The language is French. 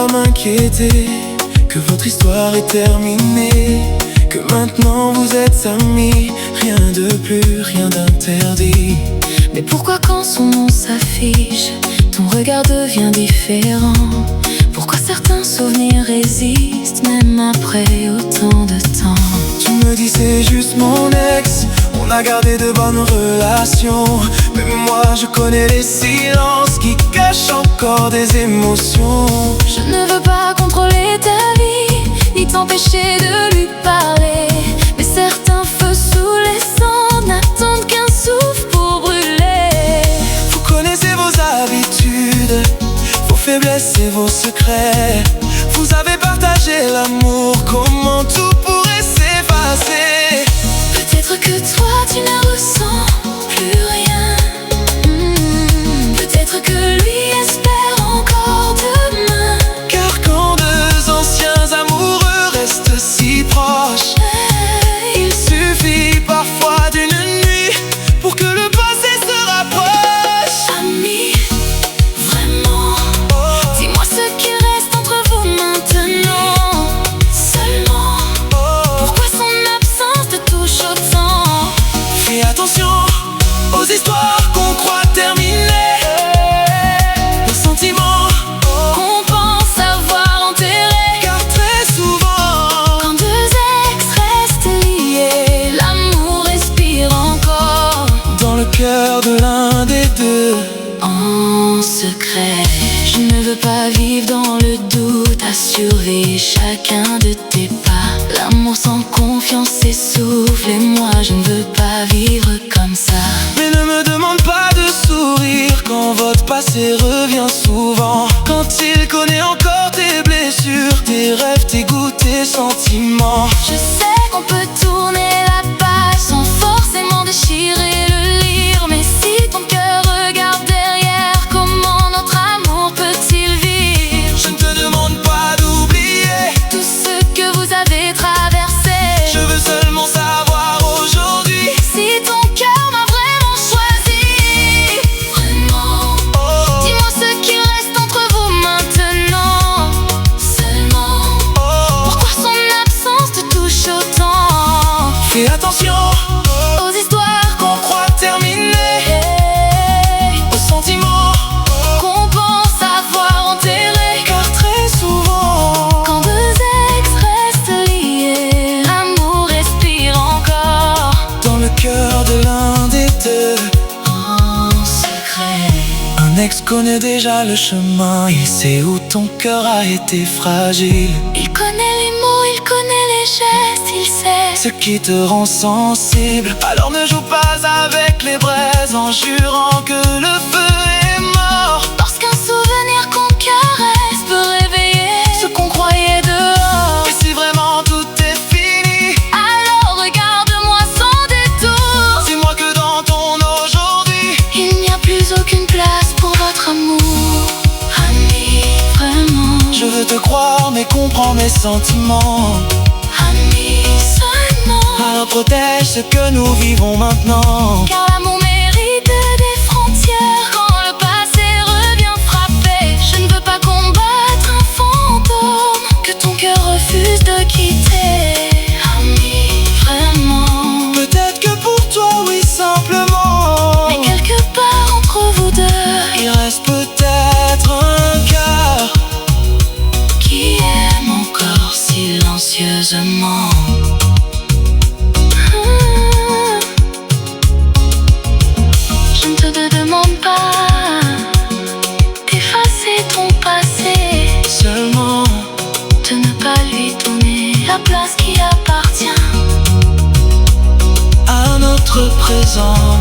pas m'inquiéter que votre histoire est terminée, que maintenant vous êtes amis, rien de plus, rien d'interdit. Mais pourquoi quand son nom s'affiche, ton regard devient différent? Pourquoi certains souvenirs résistent même après autant de temps? Tu me dis c'est juste mon ex, on a gardé de bonnes relations, mais moi je connais les silences qui cachent encore des émotions. Je ne veux pas contrôler ta vie, ni t'empêcher de lui parler, mais certains feux sous les cendres n'attendent qu'un souffle pour brûler. Vous connaissez vos habitudes, vos faiblesses et vos secrets. Vous avez partagé l'amour, comment tout pourrait s'effacer? Peut-être que toi tu ne ressens plus rien. Peut-être que lui espère encore demain. Car quand deux anciens amoureux restent si proches, il suffit parfois d'une nuit pour que le passé se rapproche. Ami, vraiment, dis-moi ce qui reste entre vous maintenant. Seulement, pourquoi son absence te touche autant? Fais attention aux histoires qu'on croit terminées, aux sentiments Qu'on pense avoir enterré. car très souvent Quand deux ex restent liés, l'amour respire encore dans le cœur de l'un des deux. en secret. Je ne veux pas vivre dans le doute, à surveiller chacun de tes pas. L'amour sans confiance s'essouffle et moi je ne veux pas vivre comme ça. Mais ne me demande pas de sourire quand votre passé revient souvent, quand il connaît encore tes blessures, tes rêves, tes goûts, tes sentiments. Je sais qu'on peut tourner la page sans forcément déchirer le livre, mais si ton cœur regarde derrière, comment notre amour peut-il vivre? Je ne te demande pas d'oublier Tout ce que vous avez traversé. je veux seulement savoir aujourd'hui Si ton cœur m'a vraiment choisi, vraiment, dis-moi ce qu'il reste entre vous maintenant. Seulement, pourquoi son absence te touche autant? Fais attention Aux histoires qu'on croit terminées, aux sentiments qu'on pense avoir enterrés. car très souvent Quand deux ex restent liés, l'amour respire encore dans le cœur de l'un des deux. en secret. Un ex connaît déjà le chemin, il sait où ton cœur a été fragile, Il connaît les mots, il connaît les gestes, il sait ce qui te rend sensible. Alors ne joue pas avec les braises en jurant que le feu est mort. lorsqu'un souvenir qu'on caresse peut réveiller ce qu'on croyait dehors. Et si vraiment tout est fini, Alors regarde-moi sans détour. dis-moi que dans ton aujourd'hui Il n'y a plus aucune place pour votre amour. Ami, vraiment. je veux te croire mais comprends mes sentiments. Ami, seulement. Alors protège ce que nous vivons maintenant. Car l'amour mérite des frontières. Quand le passé revient frapper, je ne veux pas combattre un fantôme que ton cœur refuse de quitter. Ami, vraiment. Peut-être que pour toi oui simplement, Mais quelque part entre vous deux, il reste peut-être un cœur qui aime encore silencieusement. Je ne te demande pas d'effacer ton passé, seulement de ne pas lui donner la place qui appartient à notre présent.